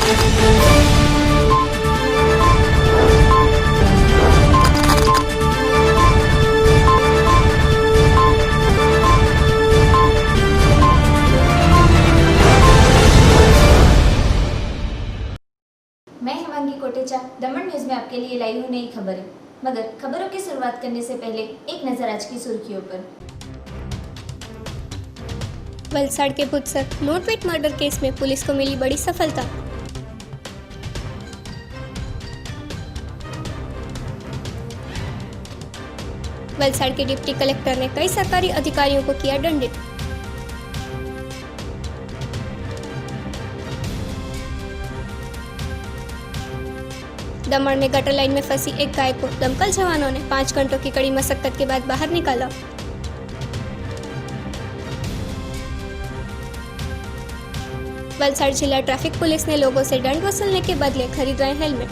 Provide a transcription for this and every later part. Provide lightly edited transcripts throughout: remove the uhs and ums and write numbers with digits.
मैं हेमांगी कोटेचा दमन न्यूज में आपके लिए लाई हूँ नई खबरें। मगर खबरों की शुरुआत करने से पहले एक नजर आज की सुर्खियों पर। वलसाड़ के बुधसर नोटपीट मर्डर केस में पुलिस को मिली बड़ी सफलता। वलसाड़ के डिप्टी कलेक्टर ने कई सरकारी अधिकारियों को किया दंडित। दमन में गटर लाइन में फंसी एक गाय को दमकल जवानों ने 5 घंटों की कड़ी मशक्कत के बाद बाहर निकाला। वलसाड़ जिला ट्रैफिक पुलिस ने लोगों से दंड वसूलने के बदले खरीदवाए हेलमेट।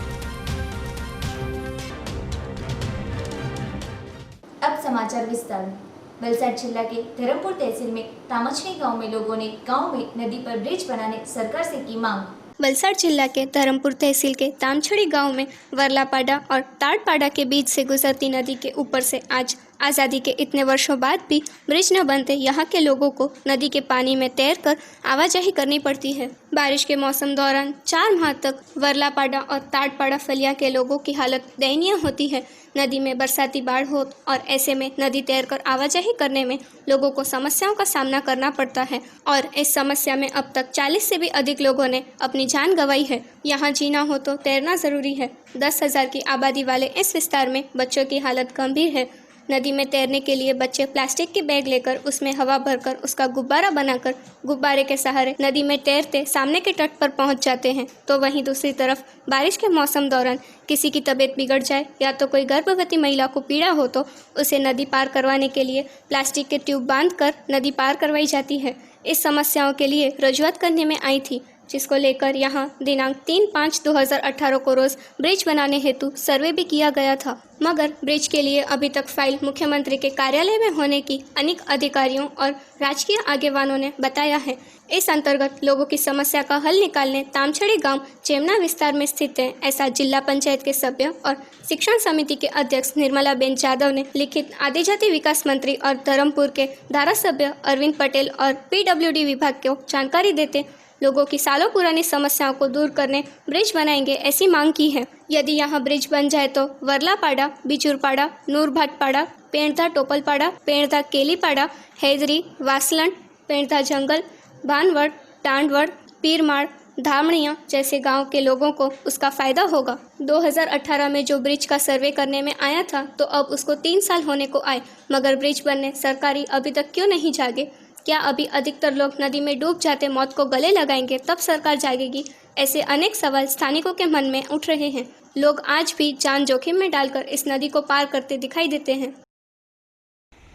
अब समाचार विस्तार में। वलसाड़ जिला के धर्मपुर तहसील में तामछड़ी गांव में लोगों ने गांव में नदी पर ब्रिज बनाने सरकार से की मांग। वलसाड़ जिला के धर्मपुर तहसील के तामछड़ी गांव में वर्लापाड़ा और ताड़पाड़ा के बीच से गुजरती नदी के ऊपर से आज आज़ादी के इतने वर्षों बाद भी ब्रिज न बनते यहाँ के लोगों को नदी के पानी में तैरकर आवाजाही करनी पड़ती है। बारिश के मौसम दौरान 4 माह तक वर्लापाड़ा और ताड़पाड़ा फलिया के लोगों की हालत दयनीय होती है। नदी में बरसाती बाढ़ हो और ऐसे में नदी तैरकर आवाजाही करने में लोगों को समस्याओं का सामना करना पड़ता है और इस समस्या में अब तक 40 से भी अधिक लोगों ने अपनी जान गंवाई है। यहाँ जीना हो तो तैरना जरूरी है। 10,000 की आबादी वाले इस विस्तार में बच्चों की हालत गंभीर है। नदी में तैरने के लिए बच्चे प्लास्टिक के बैग लेकर उसमें हवा भरकर उसका गुब्बारा बनाकर गुब्बारे के सहारे नदी में तैरते सामने के तट पर पहुंच जाते हैं। तो वहीं दूसरी तरफ बारिश के मौसम दौरान किसी की तबीयत बिगड़ जाए या तो कोई गर्भवती महिला को पीड़ा हो तो उसे नदी पार करवाने के लिए प्लास्टिक के ट्यूब बांधकर नदी पार करवाई जाती है। इस समस्याओं के लिए रजूआत करने में आई थी, जिसको लेकर यहां दिनांक 3/5/2018 को रोज ब्रिज बनाने हेतु सर्वे भी किया गया था, मगर ब्रिज के लिए अभी तक फाइल मुख्यमंत्री के कार्यालय में होने की अनेक अधिकारियों और राजकीय आगेवानों ने बताया है। इस अंतर्गत लोगों की समस्या का हल निकालने तामछड़ी गांव चेमना विस्तार में स्थित है, ऐसा जिला पंचायत के सभ्य और शिक्षण समिति के अध्यक्ष निर्मला बेन यादव ने लिखित आदिजाति विकास मंत्री और धर्मपुर के धारासभ्य अरविंद पटेल और PWD विभाग को जानकारी देते लोगों की सालों पुरानी समस्याओं को दूर करने ब्रिज बनाएंगे ऐसी मांग की है। यदि यहाँ ब्रिज बन जाए तो वर्लापाड़ा, बिचुरपाड़ा, नूरभाटपाड़ा, पेड़धा टोपलपाड़ा, पेड़धा केलीपाड़ा, हैदरी, वासलन, पेड़धा जंगल, भानवड़, टांडवड़, पीरमाड़, धामणिया जैसे गांव के लोगों को उसका फायदा होगा। 2018 में जो ब्रिज का सर्वे करने में आया था तो अब उसको 3 साल होने को आए, मगर ब्रिज बनने सरकारी अभी तक क्यों नहीं जागे? क्या अभी अधिकतर लोग नदी में डूब जाते मौत को गले लगाएंगे तब सरकार जागेगी? ऐसे अनेक सवाल स्थानिकों के मन में उठ रहे हैं। लोग आज भी जान जोखिम में डालकर इस नदी को पार करते दिखाई देते हैं।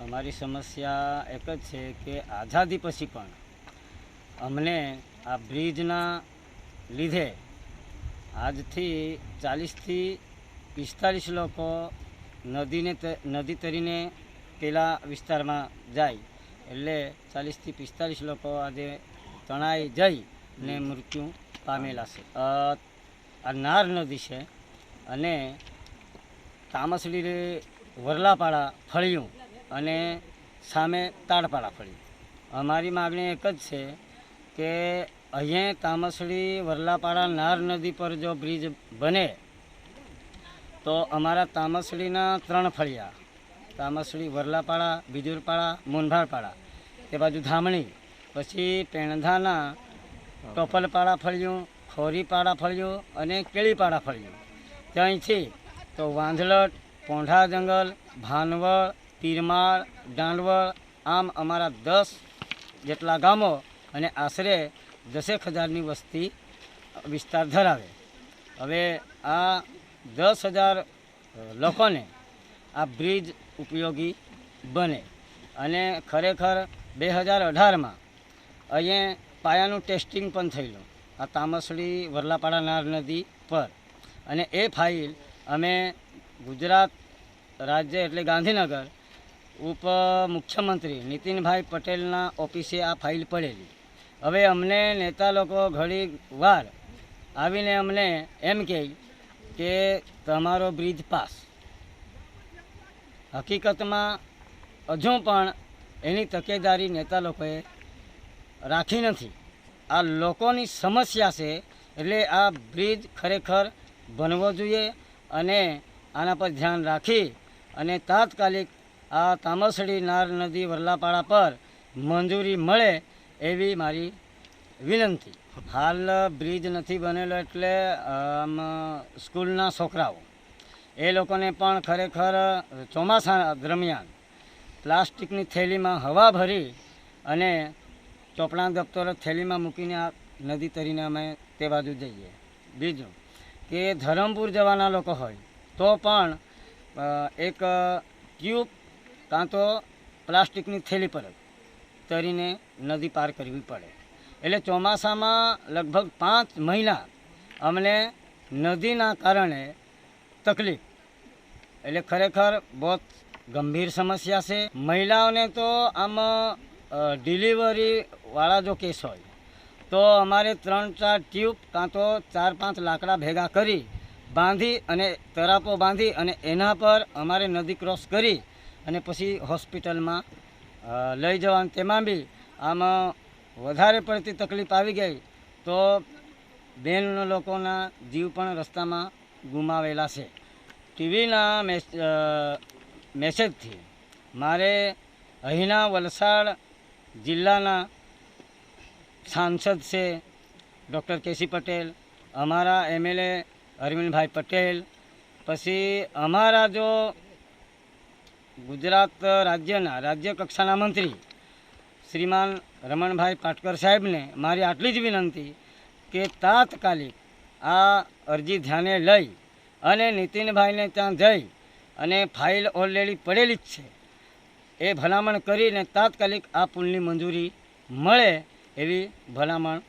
અમારી સમસ્યા એક જ છે કે આઝાદી પછી પણ અમને આ બ્રિજના લીધે આજથી 40થી 45 લોકો નદી તરીને પેલા વિસ્તારમાં જાય એટલે 40થી 45 લોકો આજે તણાઈ જઈ ને મૃત્યુ પામેલા છે। આ નાર નદી છે અને તામસડી વરલાપાડા ફળિયું અને સામે તાડપાડા ફળિયું। અમારી માગણી એક જ છે કે અહીંયા તામસડી વરલાપાડા નાર નદી પર જો બ્રિજ બને તો અમારા તામસડીના 3 ફળિયા તામસડી વરલાપાડા, બીજુરપાડા, મુનભારપાડા, તે બાજુ ધામણી, પછી પેણધાના ટોપલપાડા ફળિયું, ખોરીપાડા ફળિયું અને કેળીપાડા ફળિયું। ત્યાંથી તો વાંધલટ, પોંઢા જંગલ, ભાનવડ, પીરમાળ, દાંડવળ આમ અમારા 10 જેટલા ગામો અને આશરે 10,000ની વસ્તી વિસ્તાર ધરાવે। હવે આ 10,000 લોકોને આ બ્રિજ ઉપયોગી બને અને ખરેખર 2018માં અહીંયા પાયાનું ટેસ્ટિંગ પણ થયેલું આ તામસડી વરલાપાડા નાર નદી પર અને એ ફાઇલ અમે ગુજરાત રાજ્ય એટલે ગાંધીનગર ઉપમુખ્યમંત્રી નીતિનભાઈ પટેલના ઓફિસે આ ફાઇલ પડેલી। હવે અમને નેતા લોકો ઘણી વાર આવીને અમને એમ કહે કે તમારો બ્રિજ પાસ. હકીકતમાં હજુ પણ એની તકેદારી નેતા લોકોએ રાખી નથી. આ લોકોની સમસ્યા છે, એટલે આ બ્રિજ ખરેખર બનવો જોઈએ અને આના પર ધ્યાન રાખી અને તાત્કાલિક આ તામસડી નાર નદી વરલાપાડા પર મંજૂરી મળે એવી મારી વિનંતી. હાલ બ્રિજ નથી બનેલો એટલે આમ સ્કૂલના છોકરાઓ એ લોકોને પણ ખરેખર ચોમાસા દરમિયાન પ્લાસ્ટિકની થેલીમાં હવા ભરી અને ચોપડા દફતરો થેલીમાં મૂકીને આ નદી તરીને અમે તે બાજુ જઈએ. બીજું કે ધરમપુર જવાના લોકો હોય તો પણ એક ટ્યુબ કાં તો પ્લાસ્ટિકની થેલી પર જ તરીને નદી પાર કરવી પડે. એટલે ચોમાસામાં લગભગ 5 મહિના અમને નદીના કારણે તકલીફ. એટલે ખરેખર બહુ ગંભીર સમસ્યા છે. મહિલાઓને તો આમ ડિલિવરીવાળા જો કેસ હોય તો અમારે 3-4 ટ્યુબ કાં તો 4-5 લાકડા ભેગા કરી બાંધી અને તરાપો બાંધી અને એના પર અમારે નદી ક્રોસ કરી અને પછી હોસ્પિટલમાં લઈ જવાનું. તેમાં બી આમાં વધારે પડતી તકલીફ આવી ગઈ તો બેન લોકોના જીવ પણ રસ્તામાં ગુમાવેલા છે. ટીવીના મેસેજથી મારે અહીંના વલસાડ જિલ્લાના સાંસદ છે ડૉક્ટર કેસી પટેલ, અમારા MLA અરવિંદભાઈ પટેલ, પછી અમારા જો ગુજરાત રાજ્ય કક્ષાના મંત્રી શ્રીમાન રમણભાઈ પાટકર સાહેબને મારી આટલી જ વિનંતી કે તાત્કાલિક આ અરજી ધ્યાને લઈ અને નીતિનભાઈને ત્યાં જઈ અને ફાઇલ ઓલરેડી પડેલી જ છે એ ભલામણ કરીને તાત્કાલિક આ પુલની મંજૂરી મળે એવી ભલામણ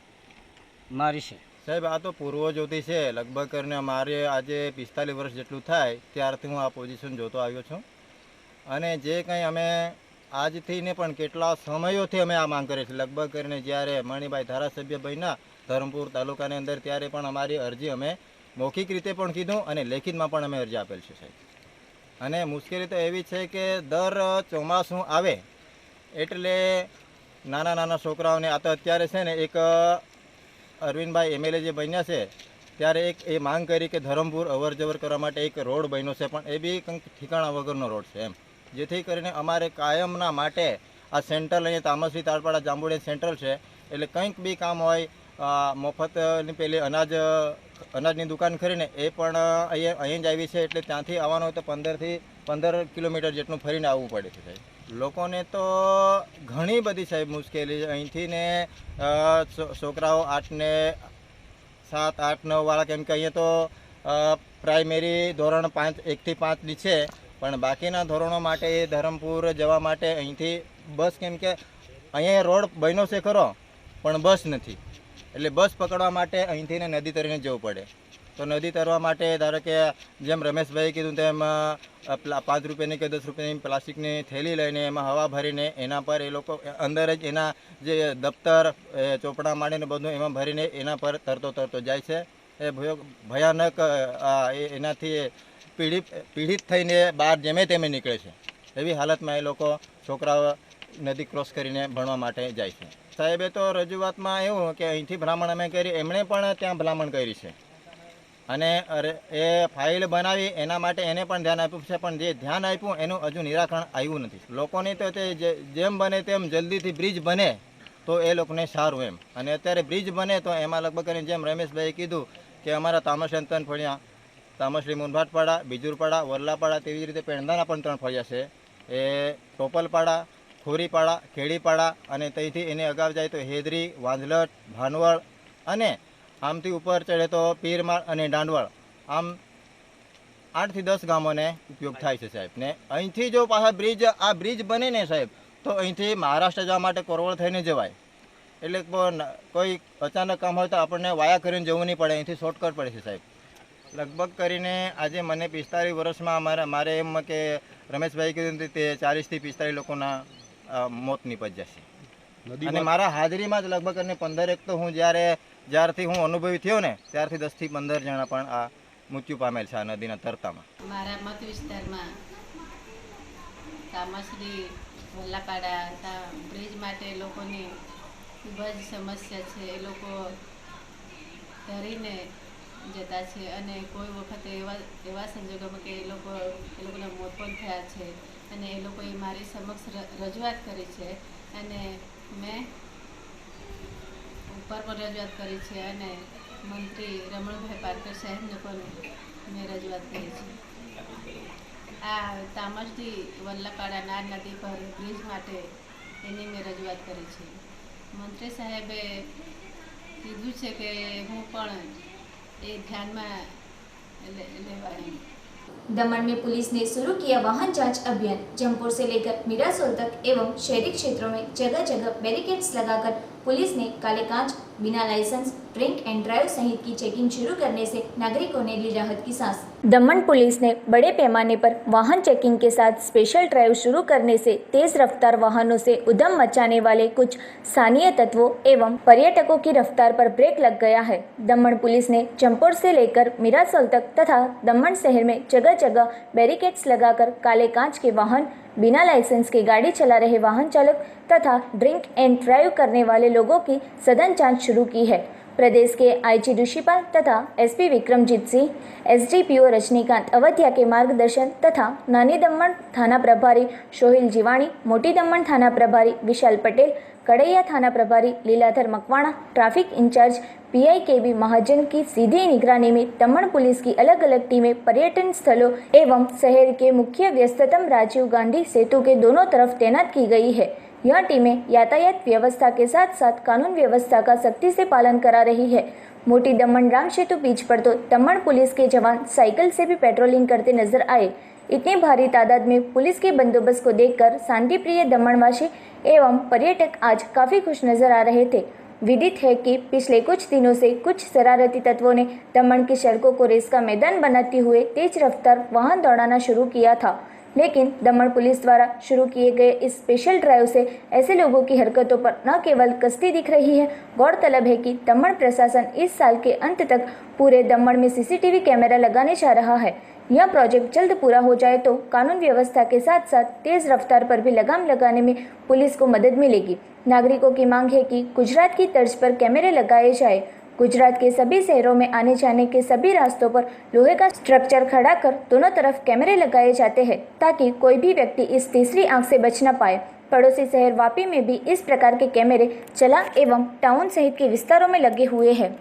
મારી છે. સાહેબ, આ તો પૂર્વજોથી છે. લગભગ કરીને મારે આજે 45 વર્ષ જેટલું થાય ત્યારથી હું આ પોઝિશન જોતો આવ્યો છું. અને જે કંઈ અમે આજથી ને પણ કેટલા સમયોથી અમે આ માંગ કરીએ છીએ. લગભગ કરીને જ્યારે મણિભાઈ ધારાસભ્ય બન્યા ધરમપુર તાલુકાની અંદર ત્યારે પણ અમારી અરજી અમે મૌખિક રીતે પણ કીધું અને લેખિતમાં પણ અમે અરજી આપેલ છે સાહેબ. અને મુશ્કેલી તો એવી છે કે દર ચોમાસું આવે એટલે નાના છોકરાઓને આ તો અત્યારે છે ને એક અરવિંદભાઈ MLA જે બન્યા છે ત્યારે એક એ માંગ કરી કે ધરમપુર અવર જવર કરવા માટે એક રોડ બન્યો છે, પણ એ બી કંઈક ઠીકાણા વગરનો રોડ છે એમ. જેથી કરીને અમારે કાયમના માટે આ સેન્ટ્રલ અહીંયા તામસરી તાળપાડા જાંબુડી સેન્ટ્રલ છે એટલે કંઈક બી કામ હોય મફતની પેલી અનાજની દુકાન ખરીને એ પણ અહીં જ આવી છે એટલે ત્યાંથી આવવાનું હોય તો 15 કિલોમીટર જેટલું ફરીને આવવું પડે છે સાહેબ. લોકોને તો ઘણી બધી સાહેબ મુશ્કેલી છે. અહીંથી ને છોકરાઓ 8, 7, 8, 9 વાળા, કેમ કે અહીંયા તો પ્રાઇમરી ધોરણ 1 થી 5ની છે, પણ બાકીના ધોરણો માટે એ ધરમપુર જવા માટે અહીંથી બસ, કેમ કે અહીંયા રોડ બન્યો છે ખરો પણ બસ નથી એટલે બસ પકડવા માટે અહીંથી ને નદી તરીને જવું પડે. તો નદી તરવા માટે ધારો કે જેમ રમેશભાઈ કીધું તેમ 5 રૂપિયાની કે 10 રૂપિયાની પ્લાસ્ટિકની થેલી લઈને એમાં હવા ભરીને એના પર એ લોકો અંદર જ એના જે દફતર ચોપડા માંડીને બધું એમાં ભરીને એના પર તરતો જાય છે. એ ભયાનક એનાથી પીડિત થઈને બહાર જેમે તેમે નીકળે છે. એવી હાલતમાં એ લોકો છોકરાઓ નદી ક્રોસ કરીને ભણવા માટે જાય છે. સાહેબે તો રજૂઆતમાં એવું કે અહીંથી ભલામણ અમે કરી, એમણે પણ ત્યાં ભલામણ કરી છે અને એ ફાઇલ બનાવી એના માટે એને પણ ધ્યાન આપ્યું છે, પણ જે ધ્યાન આપ્યું એનું હજુ નિરાકરણ આવ્યું નથી. લોકોની તો તે જેમ બને તેમ જલ્દીથી બ્રિજ બને તો એ લોકોને સારું એમ. અને અત્યારે બ્રિજ બને તો એમાં લગભગ કરીને જેમ રમેશભાઈએ કીધું કે અમારા તામસરી 3 ફળિયા, તામસરી મુનભાટપાડા, બીજુરપાડા, વરલાપાડા, તેવી જ રીતે પેણદાના પણ 3 ફળિયા છે. એ ટોપલપાડા, ખોરીપાડા, ખેડીપાડા અને ત્યાંથી એને અગાઉ જાય તો હેદરી, વાંધલટ, ભાનવડ અને આમથી ઉપર ચડે તો પીરમાળ અને દાંડવળ, આમ 8 થી 10 ગામોને ઉપયોગ થાય છે સાહેબ. ને અહીંથી જો પાછા આ બ્રિજ બને ને સાહેબ તો અહીંથી મહારાષ્ટ્ર જવા માટે કોરવડ થઈને જવાય. એટલે કોઈ અચાનક કામ હોય તો આપણને વાયા કરીને જવું નહીં પડે, અહીંથી શોર્ટકટ પડે છે સાહેબ. લગભગ કરીને આજે મને 45 વર્ષમાં મારે એમ કે રમેશભાઈ કીધું તે 40 થી 45 લોકોના મોત નીપજ્યા છે. અને મારા હાજરીમાં જ લગભગ કરીને 15 તો હું જ્યારે જ્યારથી હું અનુભવી થયો ને ત્યારથી 10 થી 15 જણા પણ આ મૃત્યુ પામેલ છે આ નદીના તરતામાં. મારા મત વિસ્તારમાં તામસડી વલ્લાપાડા બ્રિજ માટે લોકોની ખૂબ જ સમસ્યા છે. એ લોકો ધરીને જતા છે અને કોઈ વખતે એવા સંજોગોમાં કે એ લોકોના મોત પણ થયા છે અને એ લોકોએ મારી સમક્ષ રજૂઆત કરી છે અને મેં ઉપર પણ રજૂઆત કરી છે અને મંત્રી રમણભાઈ પારકર સાહેબને પણ મેં રજૂઆત કરી છે. આ તામસડી વલ્લાપાડા નાર નદી પર બ્રિજ માટે એની મેં રજૂઆત કરી છે. મંત્રી સાહેબે કીધું છે કે હું પણ ये ध्यान में लेवाएंगे. दमन में पुलिस ने शुरू किया वाहन जांच अभियान. जमपुर से लेकर मीरासोल तक एवं शहरी क्षेत्रों में जगह जगह बैरिकेड्स लगाकर पुलिस ने काले कांच, बिना लाइसेंस, ड्रिंक एंड ड्राइव सहित की चेकिंग शुरू करने से नागरिकों ने ली राहत की सांस. दमन पुलिस ने बड़े पैमाने पर वाहन चेकिंग के साथ स्पेशल ड्राइव शुरू करने से तेज रफ्तार वाहनों से उधम मचाने वाले कुछ स्थानीय तत्वों एवं पर्यटकों की रफ्तार पर ब्रेक लग गया है. दमन पुलिस ने जमपुर से लेकर मीरासोल तक तथा दमन शहर में जगह जगह बैरिकेड्स लगाकर काले कांच के वाहन, बिना लाइसेंस के गाड़ी चला रहे वाहन चालक तथा ड्रिंक एंड ड्राइव करने वाले लोगों की सघन जांच शुरू की है. प्रदेश के आईजी ऋषिपाल तथा एसपी विक्रमजीत सिंह, एसडीपीओ रजनीकांत अवधिया के मार्गदर्शन तथा नानी दमन थाना प्रभारी सोहिल जीवाणी, मोटी दमन थाना प्रभारी विशाल पटेल, कड़ैया थाना प्रभारी Liladhar Makwana, traffic in charge PI KB Mahajan की सीधी निगरानी में दमन पुलिस की अलग अलग टीमें पर्यटन स्थलों एवं शहर के मुख्य व्यस्ततम राजीव गांधी सेतु के दोनों तरफ तैनात की गई है. यह टीमें यातायात व्यवस्था के साथ साथ कानून व्यवस्था का सख्ती से पालन करा रही है. मोटी दमन राम सेतु बीच पर तो दमन पुलिस के जवान साइकिल से भी पेट्रोलिंग करते नजर आए. इतनी भारी तादाद में पुलिस के बंदोबस्त को देखकर शांति प्रिय दमनवासी एवं पर्यटक आज काफ़ी खुश नजर आ रहे थे. विदित है कि पिछले कुछ दिनों से कुछ शरारती तत्वों ने दमन की सड़कों को रेस का मैदान बनाते हुए तेज रफ्तार वाहन दौड़ाना शुरू किया था. लेकिन दमन पुलिस द्वारा शुरू किए गए इस स्पेशल ड्राइव से ऐसे लोगों की हरकतों पर न केवल कस्ती दिख रही है, गौरतलब है कि दमन प्रशासन इस साल के अंत तक पूरे दमन में सीसीटीवी कैमरा लगाने जा रहा है. यह प्रोजेक्ट जल्द पूरा हो जाए तो कानून व्यवस्था के साथ साथ तेज रफ्तार पर भी लगाम लगाने में पुलिस को मदद मिलेगी. नागरिकों की मांग है कि गुजरात की तर्ज पर कैमरे लगाए जाए. गुजरात के सभी शहरों में आने जाने के सभी रास्तों पर लोहे का स्ट्रक्चर खड़ा कर दोनों तरफ कैमरे लगाए जाते हैं ताकि कोई भी व्यक्ति इस तीसरी आंख से बच न पाए. पड़ोसी शहर वापी में भी इस प्रकार के कैमरे चला एवं टाउन सहित के विस्तारों में लगे हुए हैं.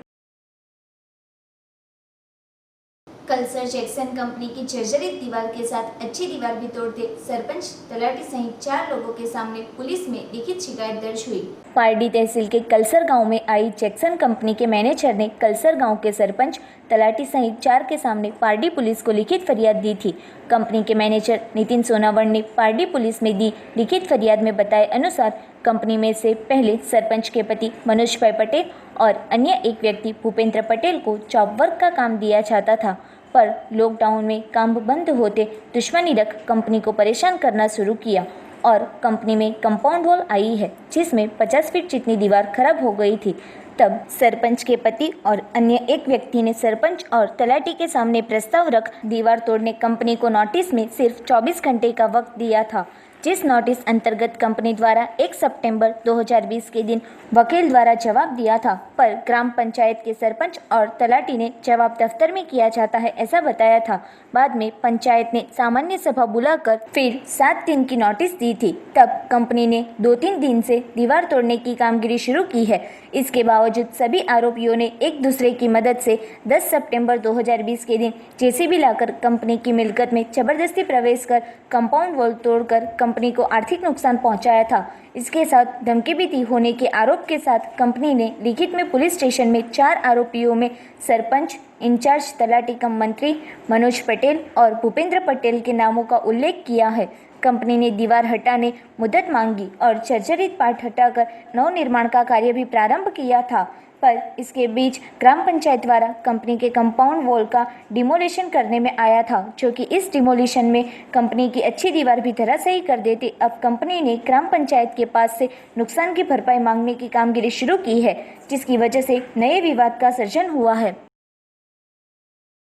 कल्सर जैक्सन कंपनी की जर्जरित दीवार के साथ अच्छी दीवार भी तोड़ते सरपंच, तलाटी सहित 4 लोगों के सामने पुलिस में लिखित शिकायत दर्ज हुई. पारडी तहसील के कल्सर गांव में आई जैक्सन कंपनी के मैनेजर ने कल्सर गांव के सरपंच, तलाटी सहित 4 के सामने पारडी पुलिस को लिखित फरियाद दी थी. कंपनी के मैनेजर नितिन सोनावण ने पारडी पुलिस में दी लिखित फरियाद में बताए अनुसार कंपनी में से पहले सरपंच के पति मनोज भाई पटेल और अन्य एक व्यक्ति भूपेंद्र पटेल को जॉब वर्क का काम दिया जाता था, पर लॉकडाउन में काम बंद होते दुश्मनी रख कंपनी को परेशान करना शुरू किया और कंपनी में कंपाउंड वॉल आई है जिसमें 50 फीट जितनी दीवार खराब हो गई थी. तब सरपंच के पति और अन्य एक व्यक्ति ने सरपंच और तलाटी के सामने प्रस्ताव रख दीवार तोड़ने कंपनी को नोटिस में सिर्फ 24 घंटे का वक्त दिया था, जिस नोटिस अंतर्गत कंपनी द्वारा 1 सितंबर 2020 के दिन वकील द्वारा जवाब दिया था, पर ग्राम पंचायत के सरपंच और तलाटी ने जवाब दफ्तर में किया जाता है ऐसा बताया था. बाद में पंचायत ने सामान्य सभा बुलाकर फिर 7 दिन की नोटिस दी थी. तब कंपनी ने 2-3 दिन से दीवार तोड़ने की कामगिरी शुरू की है. इसके बावजूद सभी आरोपियों ने एक दूसरे की मदद से 10 सितंबर 2020 के दिन जेसीबी लाकर कंपनी की मिलकत में जबरदस्ती प्रवेश कर कंपाउंड वॉल तोड़कर कंपनी को आर्थिक नुकसान पहुंचाया था. इसके साथ धमकी भी दी होने के आरोप के साथ कंपनी ने लिखित में पुलिस स्टेशन में 4 आरोपियों में सरपंच, इंचार्ज तलाटी कम मंत्री मनोज पटेल और भूपेंद्र पटेल के नामों का उल्लेख किया है. कंपनी ने दीवार हटाने मुद्दत मांगी और जर्जरित पार्ट हटाकर नवनिर्माण का कार्य भी प्रारंभ किया था. पर इसके बीच ग्राम पंचायत द्वारा कंपनी के कंपाउंड वॉल का डिमोलिशन करने में आया था, जो कि इस डिमोलिशन में कंपनी की अच्छी दीवार भी धराशायी कर देती। अब कंपनी ने ग्राम पंचायत के पास से नुकसान की भरपाई मांगने की कामगिरी शुरू की है, जिसकी वजह से नए विवाद का सर्जन हुआ है।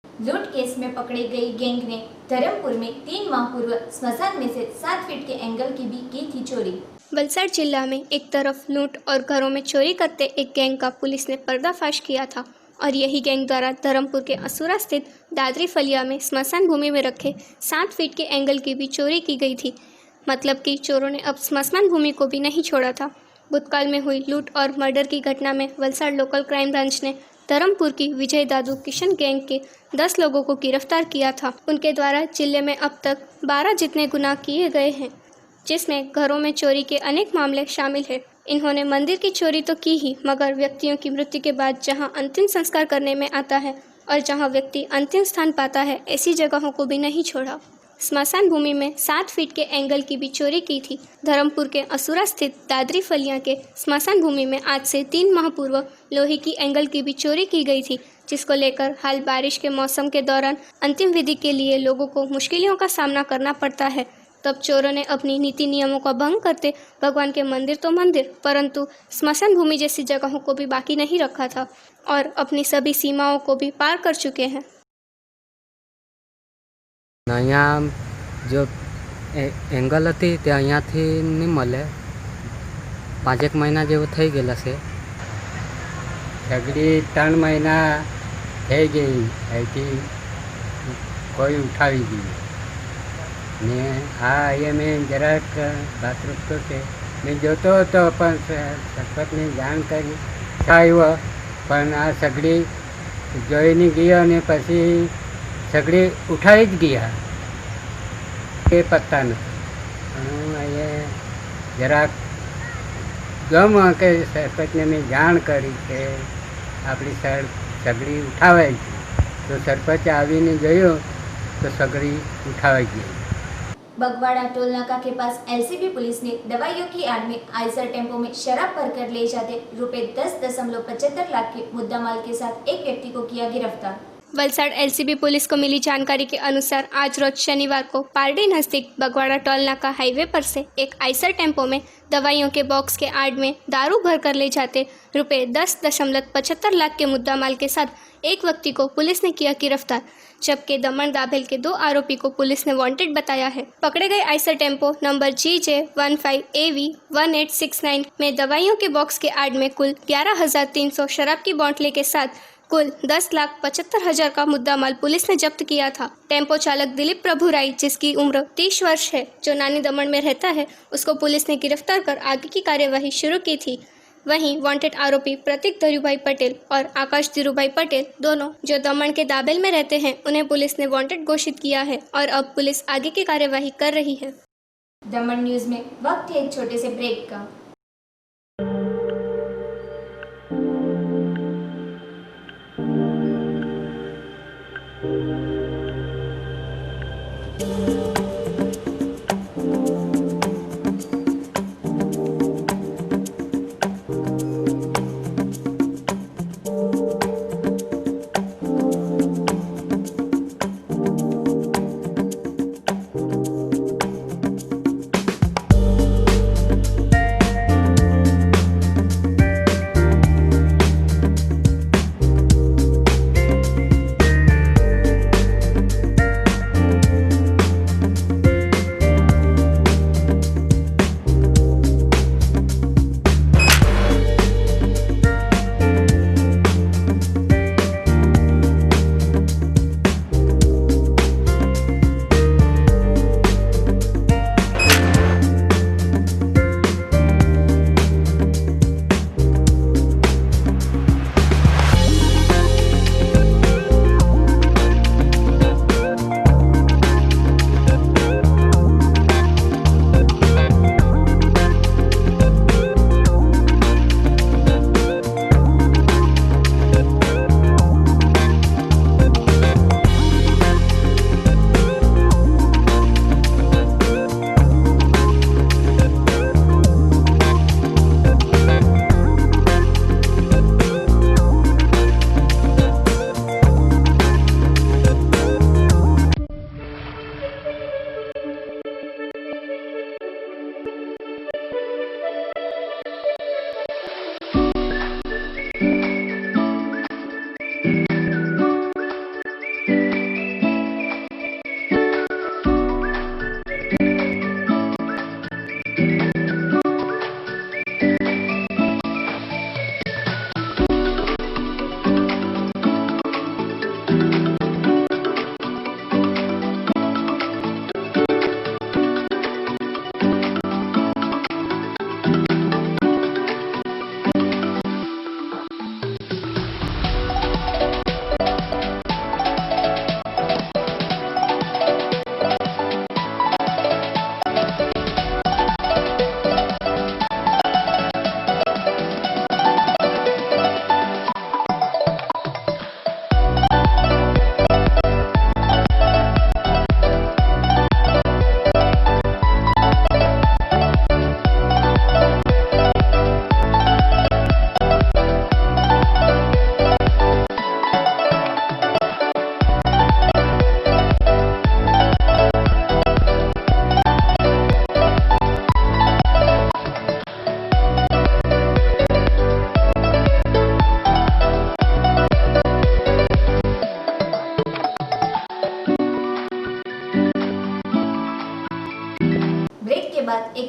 लूट केस में पकड़ी गई गैंग ने धर्मपुर में 3 माह पूर्व स्मशान में से 7 फीट के एंगल की भी की थी चोरी। वलसाड जिला में एक तरफ लूट और घरों में चोरी करते एक गैंग का पुलिस ने पर्दाफाश किया था और यही गैंग द्वारा धर्मपुर के असुरा स्थित दादरी फलिया में स्मशान भूमि में रखे 7 फीट के एंगल की भी चोरी की गई थी। मतलब कि चोरों ने अब स्मशान भूमि को भी नहीं छोड़ा था। भूतकाल में हुई लूट और मर्डर की घटना में वलसाड लोकल क्राइम ब्रांच ने धर्मपुर की विजय दादू किशन गैंग के 10 लोगों को गिरफ्तार किया था। उनके द्वारा जिले में अब तक 12 जितने गुनाह किए गए हैं, जिसमें घरों में चोरी के अनेक मामले शामिल हैं। इन्होंने मंदिर की चोरी तो की ही, मगर व्यक्तियों की मृत्यु के बाद जहां अंतिम संस्कार करने में आता है और जहां व्यक्ति अंतिम स्थान पाता है, ऐसी जगहों को भी नहीं छोड़ा। स्मशान भूमि में 7 फीट के एंगल की भी चोरी की थी। धर्मपुर के असुरा स्थित दादरी फलिया के स्मशान भूमि में आज से 3 माह पूर्व लोहे की एंगल की भी चोरी की गई थी, जिसको लेकर हाल बारिश के मौसम के दौरान अंतिम विधि के लिए लोगों को मुश्किलों का सामना करना पड़ता है। तब चोरों ने अपनी नीति नियमों का भंग करते भगवान के मंदिर तो मंदिर, परंतु स्मशान भूमि जैसी जगहों को भी बाकी नहीं रखा था और अपनी सभी सीमाओं को भी पार कर चुके हैं। અહીંયા जो એંગલ હતી તે અહીંયાથી નહીં મળે, 5-1 મહિના જેવું થઈ ગયેલા છે। સગડી 3 મહિના થઈ ગઈ, અહીંથી કોઈ ઉઠાવી ગયું ને આ અહીંયા મેં જરાક વાત રૂકતો છે, મેં જોતો હતો પણ સરપંચને જાણ કરી આવ્યો, પણ આ સગડી જોઈ નહીં ગયો ને પછી સગડી ઉઠાવી જ ગયા એ પત્તા નથી। હું અહીંયા જરાક ગમ કે સરપંચને મેં જાણ કરી કે આપણી સગડી ઉઠાવાઈ ગઈ, તો સરપંચ આવીને જોયો તો સગડી ઉઠાવાઈ ગઈ। बगवाड़ा टोल नाका के पास एलसीबी पुलिस ने दवाइयों की आड़ में आइसर टेम्पो में शराब भरकर ले जाते रुपए 10.75 लाख के मुद्दामाल के साथ एक व्यक्ति को किया गिरफ्तार। वलसाड एलसीबी पुलिस को मिली जानकारी के अनुसार आज रोज शनिवार को पारडी नजदीक बगवाड़ा टोल नाका हाईवे पर से एक आइसर टेम्पो में दवाइयों के बॉक्स के आड़ में दारू भरकर ले जाते रुपए 10.75 लाख के मुद्दामाल के साथ एक व्यक्ति को पुलिस ने किया गिरफ्तार, जबकि दमन दाभेल के 2 आरोपी को पुलिस ने वांटेड बताया है। पकड़े गए आइसर टेम्पो नंबर GJ15AV1869 में दवाइयों के बॉक्स के आड़ में कुल 11,300 शराब की बोतलें के साथ कुल 10,75,000 का मुद्दामाल पुलिस ने जब्त किया था। टेम्पो चालक दिलीप प्रभु राय, जिसकी उम्र 30 वर्ष है, जो नानी दमन में रहता है, उसको पुलिस ने गिरफ्तार कर आगे की कार्यवाही शुरू की थी। वहीं वांटेड आरोपी प्रतीक धीरूभाई पटेल और आकाश धीरूभाई पटेल, दोनों जो दमन के दाभेल में रहते हैं, उन्हें पुलिस ने वांटेड घोषित किया है और अब पुलिस आगे की कार्यवाही कर रही है। दमन न्यूज में वक्त है एक छोटे से ब्रेक का।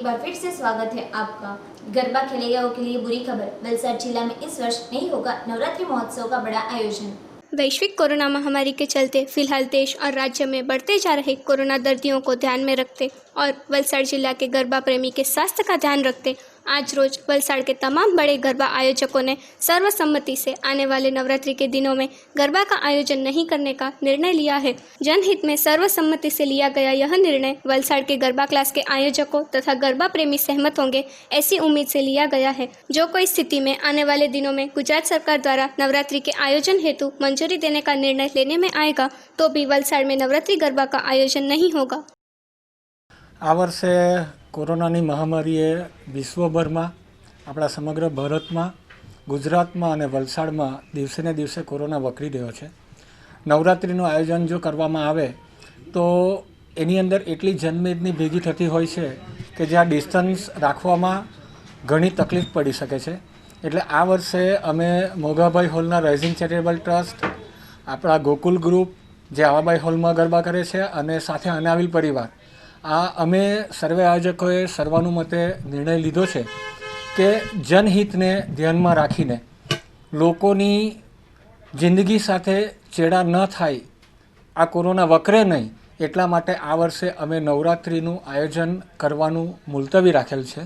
एक बार फिर से स्वागत है आपका। गरबा खेलैयाओं के लिए बुरी खबर, वलसाड जिला में इस वर्ष नहीं होगा नवरात्रि महोत्सव का बड़ा आयोजन। वैश्विक कोरोना महामारी के चलते फिलहाल देश और राज्य में बढ़ते जा रहे कोरोना दर्दियों को ध्यान में रखते और वलसाड जिला के गरबा प्रेमी के स्वास्थ्य का ध्यान रखते आज रोज वलसाड के तमाम बड़े गरबा आयोजकों ने सर्वसम्मति से आने वाले नवरात्रि के दिनों में गरबा का आयोजन नहीं करने का निर्णय लिया है। जनहित में सर्वसम्मति से लिया गया यह निर्णय वलसाड के गरबा क्लास के आयोजकों तथा गरबा प्रेमी सहमत होंगे ऐसी उम्मीद से लिया गया है। जो कोई स्थिति में आने वाले दिनों में गुजरात सरकार द्वारा नवरात्रि के आयोजन हेतु मंजूरी देने का निर्णय लेने में आएगा तो भी वलसाड में नवरात्रि गरबा का आयोजन नहीं होगा। આ વર્ષે કોરોનાની મહામારીએ વિશ્વભરમાં આપણા સમગ્ર ભારતમાં ગુજરાતમાં અને વલસાડમાં દિવસે ને દિવસે કોરોના વકરી રહ્યો છે। નવરાત્રિનું આયોજન જો કરવામાં આવે તો એની અંદર એટલી જનમેદની ભેગી થતી હોય છે કે જ્યાં ડિસ્ટન્સ રાખવામાં ઘણી તકલીફ પડી શકે છે। એટલે આ વર્ષે અમે મોગાભાઈ હોલના રાઇઝિંગ ચેરિટેબલ ટ્રસ્ટ, આપણા ગોકુલ ગ્રુપ જે આવાબાઈ હોલમાં ગરબા કરે છે અને સાથે અનાવિલ પરિવાર, આ અમે સર્વે આયોજકોએ સર્વાનુમતે નિર્ણય લીધો છે કે જનહિતને ધ્યાનમાં રાખીને લોકોની જિંદગી સાથે ચેડા ન થાય, આ કોરોના વકરે નહીં એટલા માટે આ વર્ષે અમે નવરાત્રિનું આયોજન કરવાનું મુલતવી રાખેલ છે।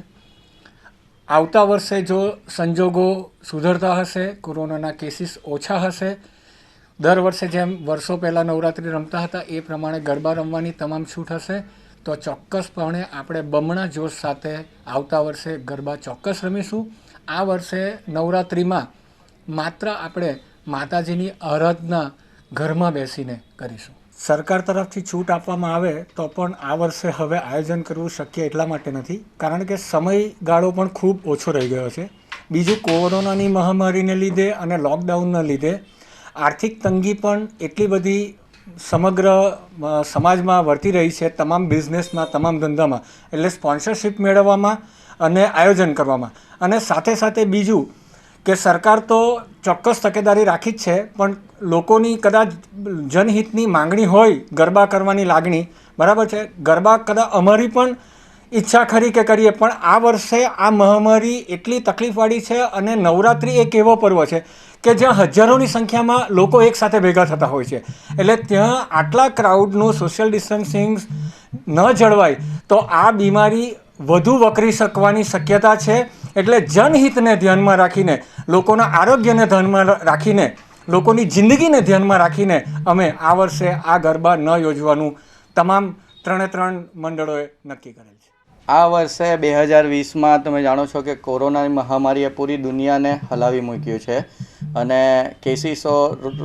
આવતા વર્ષે જો સંજોગો સુધરતા હશે, કોરોનાના કેસીસ ઓછા હશે, દર વર્ષે જેમ વર્ષો પહેલાં નવરાત્રિ રમતા હતા એ પ્રમાણે ગરબા રમવાની તમામ છૂટ હશે તો ચોક્કસપણે આપણે બમણા જોશ સાથે આવતા વર્ષે ગરબા ચોક્કસ રમીશું। આ વર્ષે નવરાત્રિમાં માત્ર આપણે માતાજીની આરાધના ઘરમાં બેસીને કરીશું। સરકાર તરફથી છૂટ આપવામાં આવે તો પણ આ વર્ષે હવે આયોજન કરવું શક્ય એટલા માટે નથી કારણ કે સમયગાળો પણ ખૂબ ઓછો રહી ગયો છે। બીજું, કોરોનાની મહામારીને લીધે અને લોકડાઉનના લીધે આર્થિક તંગી પણ એટલી બધી સમગ્ર સમાજમાં વર્તી રહી છે, તમામ બિઝનેસમાં, તમામ ધંધામાં। એટલે સ્પોન્સરશિપ મેળવવામાં અને આયોજન કરવામાં, અને સાથે સાથે બીજું કે સરકાર તો ચોક્કસ તકેદારી રાખી જ છે પણ લોકોની કદાચ જનહિતની માંગણી હોય ગરબા કરવાની લાગણી, બરાબર છે, ગરબા કદાચ અમારી પણ ઈચ્છા ખરી કે કરીએ પણ આ વર્ષે આ મહામારી એટલી તકલીફવાળી છે અને નવરાત્રિ એક એવો પર્વ છે કે જ્યાં હજારોની સંખ્યામાં લોકો એકસાથે ભેગા થતા હોય છે। એટલે ત્યાં આટલા ક્રાઉડનું સોશિયલ ડિસ્ટન્સિંગ ન જળવાય તો આ બીમારી વધુ વકરી શકવાની શક્યતા છે। એટલે જનહિતને ધ્યાનમાં રાખીને, લોકોના આરોગ્યને ધ્યાનમાં રાખીને, લોકોની જિંદગીને ધ્યાનમાં રાખીને અમે આ વર્ષે આ ગરબા ન યોજવાનું તમામ 3 મંડળોએ નક્કી કરેલ છે। આ વર્ષે 2020માં તમે જાણો છો કે કોરોનાની મહામારીએ પૂરી દુનિયાને હલાવી મૂક્યું છે અને કેસીસો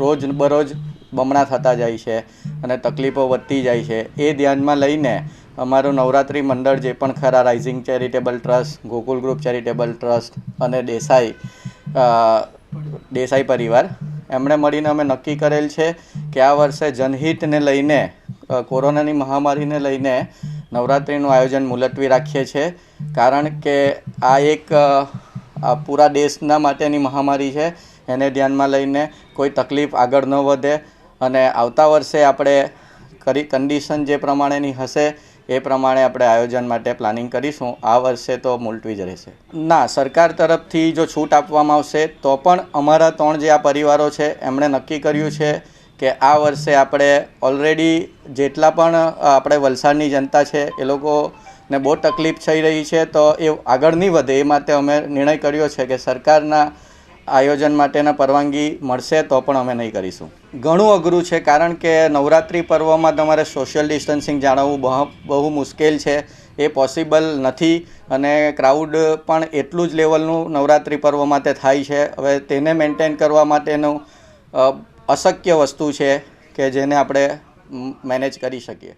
રોજ બરોજ બમણા થતા જાય છે અને તકલીફો વધતી જાય છે। એ ધ્યાનમાં લઈને અમારું નવરાત્રિ મંડળ જે પણ ખરા rising charitable trust, Gokul group charitable trust અને દેસાઈ પરિવાર એમણે મળીને અમે નક્કી કરેલ છે કે આ વર્ષે જનહિતને લઈને, કોરોનાની મહામારીને લઈને નવરાત્રિનું આયોજન મુલતવી રાખીએ છીએ કારણ કે આ એક પૂરા દેશના માટેની મહામારી છે। એને ધ્યાનમાં લઈને કોઈ તકલીફ આગળ ન વધે અને આવતા વર્ષે આપણે કન્ડિશન જે પ્રમાણેની હશે એ પ્રમાણે આપણે આયોજન માટે પ્લાનિંગ કરીશું। આ વર્ષે તો મુલતવી જ રહેશે। ના, સરકાર તરફથી જો છૂટ આપવામાં આવશે તો પણ અમારા 3 જે આ પરિવારો છે એમણે નક્કી કર્યું છે કે આ વર્ષે આપણે ઓલરેડી જેટલા પણ આપણે વલસાડની જનતા છે એ લોકોને બહુ તકલીફ થઈ રહી છે તો એ આગળ નહીં વધે એ માટે અમે નિર્ણય કર્યો છે કે સરકારના આયોજન માટેના પરવાનગી મળશે તો પણ અમે નહીં કરીશું। ઘણું અઘરું છે કારણ કે નવરાત્રિ પર્વમાં તમારે સોશિયલ ડિસ્ટન્સિંગ જાળવવું બહુ મુશ્કેલ છે, એ પોસિબલ નથી અને ક્રાઉડ પણ એટલું જ લેવલનું નવરાત્રિ પર્વ માટે થાય છે। હવે તેને મેન્ટેન કરવા માટેનું અશક્ય વસ્તુ છે કે જેને આપણે મેનેજ કરી શકીએ।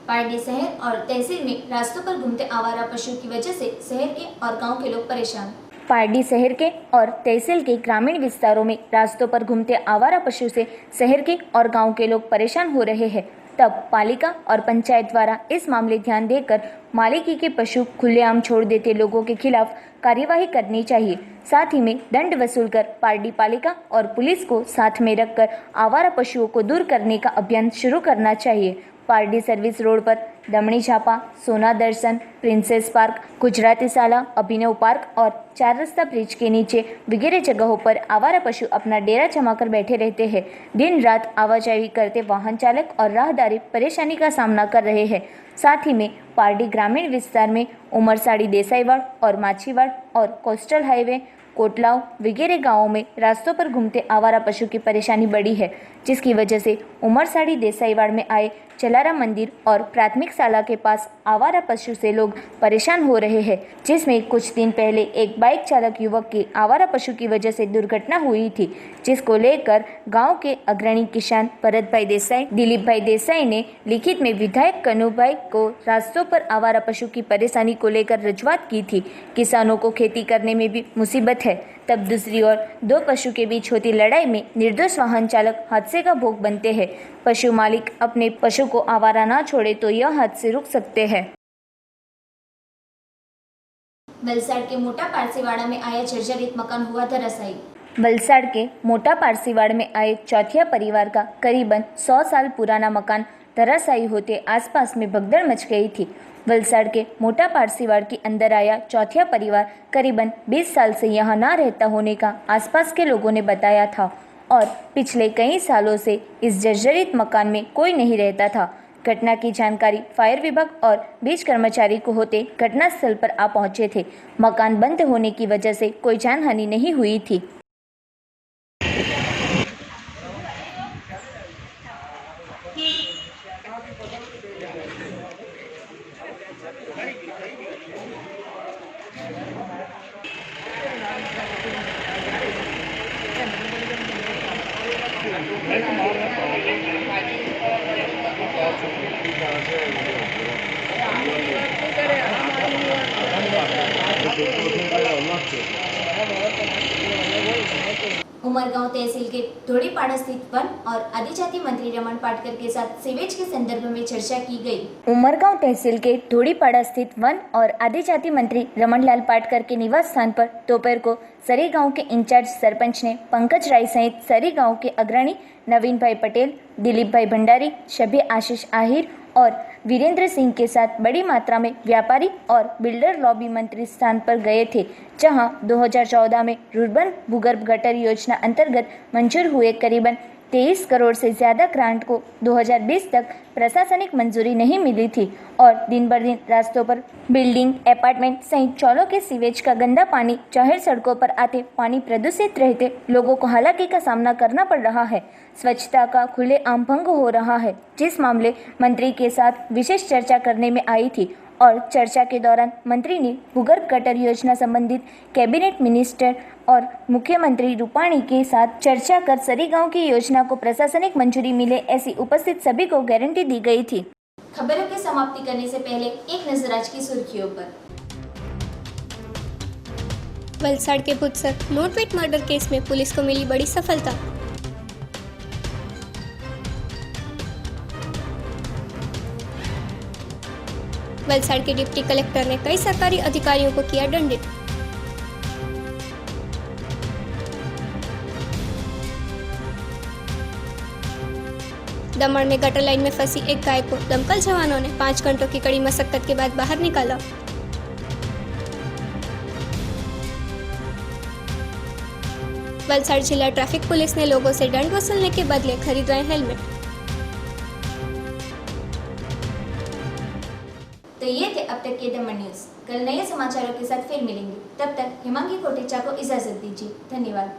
पारडी शहर और तहसील में रास्तों पर घूमते आवारा पशु की वजह से शहर के और गांव के लोग परेशान। पारडी शहर के और तहसील के ग्रामीण विस्तारों में रास्तों पर घूमते आवारा पशु से शहर के और गांव के लोग परेशान हो रहे हैं। तब पालिका और पंचायत द्वारा इस मामले ध्यान देकर मालिकी के पशु खुलेआम छोड़ देते लोगों के खिलाफ कार्यवाही करनी चाहिए। साथ ही में दंड वसूल कर पारडी पालिका और पुलिस को साथ में रखकर आवारा पशुओं को दूर करने का अभियान शुरू करना चाहिए। पारडी सर्विस रोड पर दमणी झापा, सोना दर्शन, प्रिंसेस पार्क, गुजराती शाला, अभिनव पार्क और 4 रास्ता ब्रिज के नीचे वगैरह जगहों पर आवारा पशु अपना डेरा जमाकर बैठे रहते हैं। दिन रात आवाजाही करते वाहन चालक और राहदारी परेशानी का सामना कर रहे हैं। साथ ही में पारडी ग्रामीण विस्तार में उमरसाड़ी देसाईवाड़ और माछीवाड़ और कोस्टल हाईवे, कोटलाव वगैरह गांवों में रास्तों पर घूमते आवारा पशु की परेशानी बढ़ी है, जिसकी वजह से उमरसाड़ी देसाईवाड़ में आए चलाराम मंदिर और प्राथमिक शाला के पास आवारा पशु से लोग परेशान हो रहे हैं, जिसमें कुछ दिन पहले एक बाइक चालक युवक की आवारा पशु की वजह से दुर्घटना हुई थी, जिसको लेकर गांव के अग्रणी किसान भरत भाई देसाई, दिलीप भाई देसाई ने लिखित में विधायक कन्हूभाई को रास्तों पर आवारा पशु की परेशानी को लेकर रजूआत की थी। किसानों को खेती करने में भी मुसीबत है, तब दूसरी ओर 2 पशु के बीच होती लड़ाई में निर्दोष वाहन चालक हादसे का भोग बनते हैं। पशु मालिक अपने पशु को आवारा ना छोड़े तो यह हादसे रुक सकते हैं। वलसाड के मोटा पारसीवाड़ा में आया जर्जरित मकान हुआ धराशायी। वलसाड के मोटा पारसीवाड़ में आए चौथिया परिवार का करीबन 100 साल पुराना मकान धराशायी होते आसपास में भगदड़ मच गई थी। वलसाड के मोटा पारसीवाड़ के अंदर आया चौथिया परिवार करीबन 20 साल से यहाँ ना रहता होने का आसपास के लोगों ने बताया था और पिछले कई सालों से इस जर्जरित मकान में कोई नहीं रहता था। घटना की जानकारी फायर विभाग और बीच कर्मचारी को होते घटनास्थल पर आ पहुंचे थे। मकान बंद होने की वजह से कोई जानहानि नहीं हुई थी। उमरगांव तहसील के धोड़ीपाड़ा स्थित वन और आदिजाति मंत्री रमण पाटकर के साथ सीवेज के संदर्भ में चर्चा की गई। उमरगांव तहसील के धोड़ीपाड़ा स्थित वन और आदिजाति मंत्री रमणलाल पाटकर के निवास स्थान पर दोपहर को सरी गांव के इंचार्ज सरपंच ने पंकज राय सहित सरी गांव के अग्रणी नवीन भाई पटेल, दिलीप भाई भंडारी, शबे आशीष आहिर और वीरेंद्र सिंह के साथ बड़ी मात्रा में व्यापारी और बिल्डर लॉबी मंत्री स्थान पर गए थे, जहां 2014 में रुर्बन भूगर्भ गटर योजना अंतर्गत मंजूर हुए करीबन 23 करोड़ से ज़्यादा ग्रांट को 2020 तक प्रशासनिक मंजूरी नहीं मिली थी और दिन बर दिन रास्तों पर बिल्डिंग, अपार्टमेंट सहित चौलों के सीवेज का गंदा पानी जाहिर सड़कों पर आते पानी प्रदूषित रहते लोगों को हालाकी का सामना करना पड़ रहा है। स्वच्छता का खुलेआम भंग हो रहा है, जिस मामले मंत्री के साथ विशेष चर्चा करने में आई थी और चर्चा के दौरान मंत्री ने भूगर्भ गटर योजना संबंधित कैबिनेट मिनिस्टर और मुख्यमंत्री रूपाणी के साथ चर्चा कर सरी गांव की योजना को प्रशासनिक मंजूरी मिले ऐसी उपस्थित सभी को गारंटी दी गई थी। खबरों की समाप्ति करने से पहले एक नजर आज की सुर्खियों पर। वलसाड के बुधसर नोटवेट मर्डर केस में पुलिस को मिली बड़ी सफलता। वलसाड के डिप्टी कलेक्टर ने कई सरकारी अधिकारियों को किया दंडित। दमन में गटर लाइन में फंसी एक गाय को दमकल जवानों ने 5 घंटों की कड़ी मशक्कत के बाद बाहर निकाला। वलसाड जिला ट्रैफिक पुलिस ने लोगों से दंड वसूलने के बदले खरीदवाए हेलमेट। तो ये थे अब तक के दमन न्यूज। कल नए समाचारों के साथ फिर मिलेंगे। तब तक हिमांगी कोटेचा को इजाजत दीजिए। धन्यवाद।